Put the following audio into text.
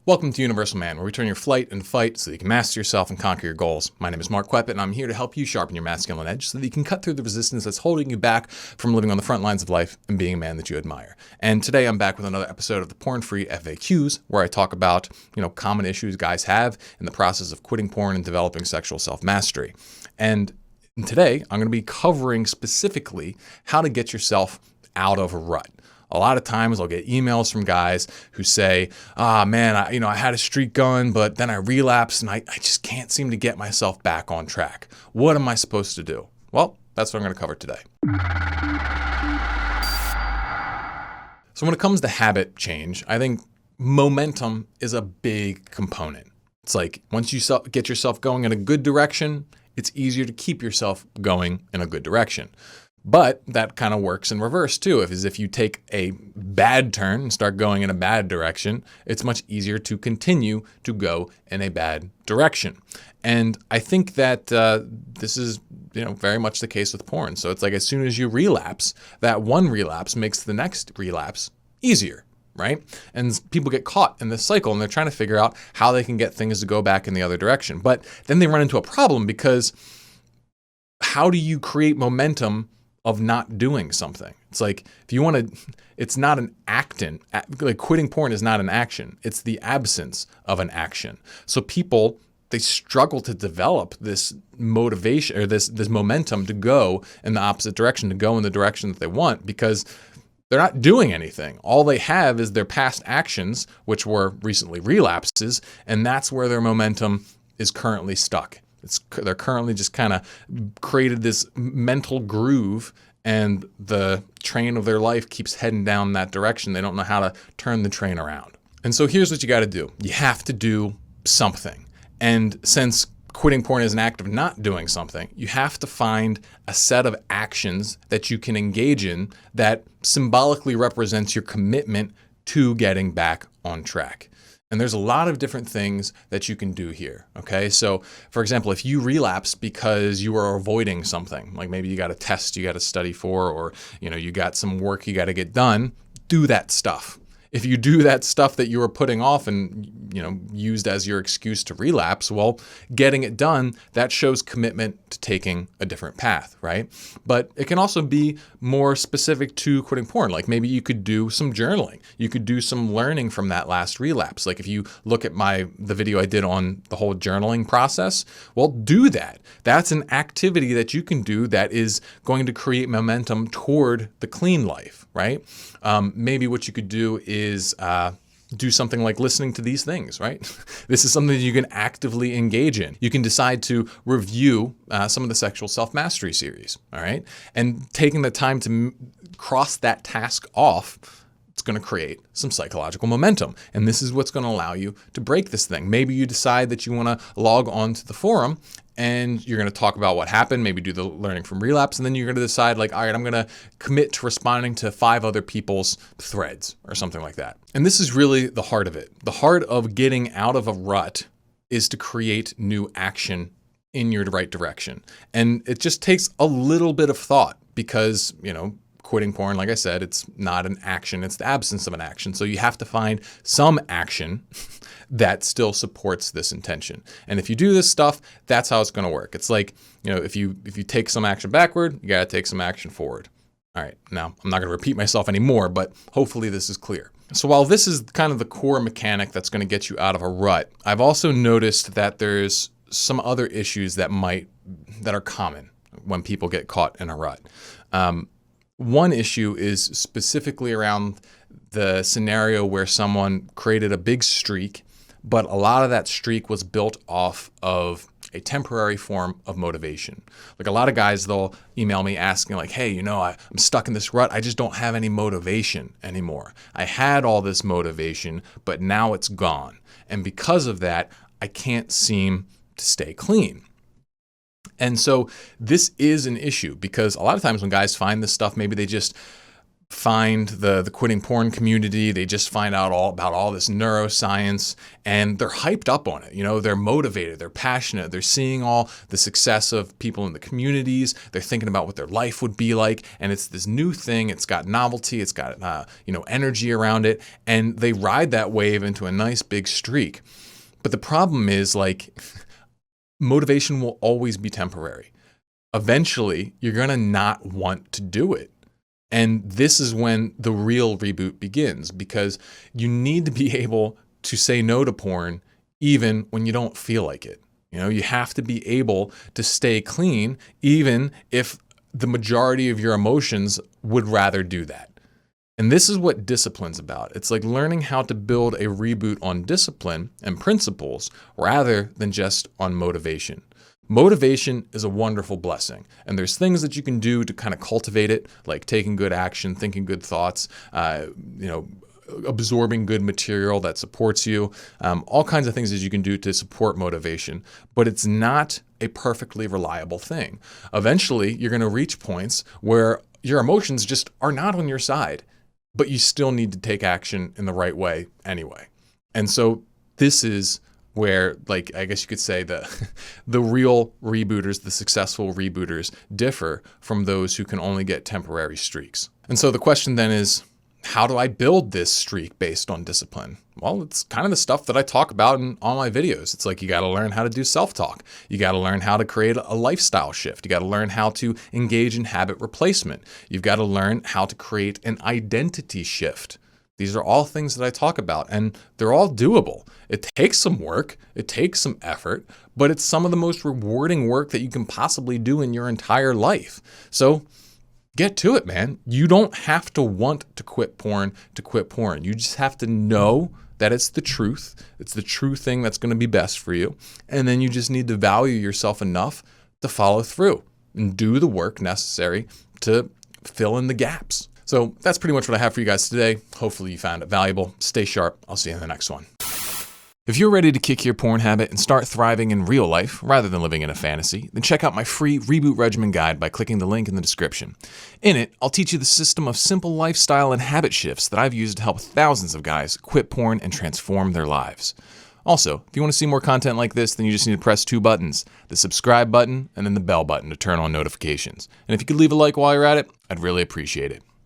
Welcome to Universal Man, where we turn your flight into fight so that you can master yourself and conquer your goals. My name is Mark Kweppett, and I'm here to help you sharpen your masculine edge so that you can cut through the resistance that's holding you back from living on the front lines of life and being a man that you admire. And today I'm back with another episode of the Porn-Free FAQs, where I talk about, common issues guys have in the process of quitting porn and developing sexual self-mastery. And today I'm going to be covering specifically how to get yourself out of a rut. A lot of times I'll get emails from guys who say, I had a streak going, but then I relapsed and I just can't seem to get myself back on track. What am I supposed to do? Well, that's what I'm going to cover today. So when it comes to habit change, I think momentum is a big component. It's like once you get yourself going in a good direction, it's easier to keep yourself going in a good direction. But that kind of works in reverse too. If you take a bad turn and start going in a bad direction, it's much easier to continue to go in a bad direction. And I think that this is very much the case with porn. So it's like as soon as you relapse, that one relapse makes the next relapse easier, right? And people get caught in this cycle and they're trying to figure out how they can get things to go back in the other direction. But then they run into a problem because how do you create momentum of not doing something? It's like, it's not an action. Like quitting porn is not an action. It's the absence of an action. So people, they struggle to develop this motivation or this momentum to go in the opposite direction, to go in the direction that they want, because they're not doing anything. All they have is their past actions, which were recently relapses, and that's where their momentum is currently stuck. They're currently just kind of created this mental groove and the train of their life keeps heading down that direction. They don't know how to turn the train around. And so here's what you got to do. You have to do something. And since quitting porn is an act of not doing something, you have to find a set of actions that you can engage in that symbolically represents your commitment to getting back on track. And there's a lot of different things that you can do here, okay? So, for example, if you relapse because you are avoiding something, like maybe you got a test you got to study for, or you got some work you got to get done, do that stuff. If you do that stuff that you were putting off and used as your excuse to relapse, well, getting it done, that shows commitment to taking a different path, right? But it can also be more specific to quitting porn. Like maybe you could do some journaling. You could do some learning from that last relapse. Like if you look at the video I did on the whole journaling process, well, do that. That's an activity that you can do that is going to create momentum toward the clean life, right? Maybe what you could do is do something like listening to these things, right? This is something that you can actively engage in. You can decide to review some of the sexual self-mastery series, all right? And taking the time to cross that task off, it's going to create some psychological momentum. And this is what's going to allow you to break this thing. Maybe you decide that you want to log on to the forum and you're going to talk about what happened, maybe do the learning from relapse, and then you're going to decide like, all right, I'm going to commit to responding to 5 other people's threads or something like that. And this is really the heart of it. The heart of getting out of a rut is to create new action in your right direction. And it just takes a little bit of thought because, quitting porn, like I said, it's not an action, it's the absence of an action. So you have to find some action that still supports this intention. And if you do this stuff, that's how it's going to work. It's like, if you take some action backward, you got to take some action forward. All right, now I'm not going to repeat myself anymore, but hopefully this is clear. So while this is kind of the core mechanic that's going to get you out of a rut, I've also noticed that there's some other issues that are common when people get caught in a rut. One issue is specifically around the scenario where someone created a big streak, but a lot of that streak was built off of a temporary form of motivation. Like a lot of guys, they'll email me asking like, hey, I'm stuck in this rut. I just don't have any motivation anymore. I had all this motivation, but now it's gone. And because of that, I can't seem to stay clean. And so this is an issue because a lot of times when guys find this stuff, maybe they just find the quitting porn community. They just find out all about all this neuroscience, and they're hyped up on it. They're motivated, they're passionate, they're seeing all the success of people in the communities. They're thinking about what their life would be like, and it's this new thing. It's got novelty, it's got energy around it, and they ride that wave into a nice big streak. But the problem is, motivation will always be temporary. Eventually, you're gonna not want to do it. And this is when the real reboot begins, because you need to be able to say no to porn even when you don't feel like it. You have to be able to stay clean even if the majority of your emotions would rather do that. And this is what discipline's about. It's like learning how to build a reboot on discipline and principles rather than just on motivation. Motivation is a wonderful blessing, and there's things that you can do to kind of cultivate it, like taking good action, thinking good thoughts, absorbing good material that supports you, all kinds of things that you can do to support motivation, but it's not a perfectly reliable thing. Eventually, you're going to reach points where your emotions just are not on your side, but you still need to take action in the right way anyway. And so this is where, I guess you could say the real rebooters, the successful rebooters, differ from those who can only get temporary streaks. And so the question then is, how do I build this streak based on discipline? Well, it's kind of the stuff that I talk about in all my videos. It's like you got to learn how to do self-talk. You got to learn how to create a lifestyle shift. You got to learn how to engage in habit replacement. You've got to learn how to create an identity shift. These are all things that I talk about, and they're all doable. It takes some work, it takes some effort, but it's some of the most rewarding work that you can possibly do in your entire life. So get to it, man. You don't have to want to quit porn to quit porn. You just have to know that it's the truth. It's the true thing that's going to be best for you. And then you just need to value yourself enough to follow through and do the work necessary to fill in the gaps. So that's pretty much what I have for you guys today. Hopefully you found it valuable. Stay sharp. I'll see you in the next one. If you're ready to kick your porn habit and start thriving in real life rather than living in a fantasy, then check out my free Reboot Regimen Guide by clicking the link in the description. In it, I'll teach you the system of simple lifestyle and habit shifts that I've used to help thousands of guys quit porn and transform their lives. Also, if you want to see more content like this, then you just need to press 2 buttons, the subscribe button and then the bell button to turn on notifications. And if you could leave a like while you're at it, I'd really appreciate it.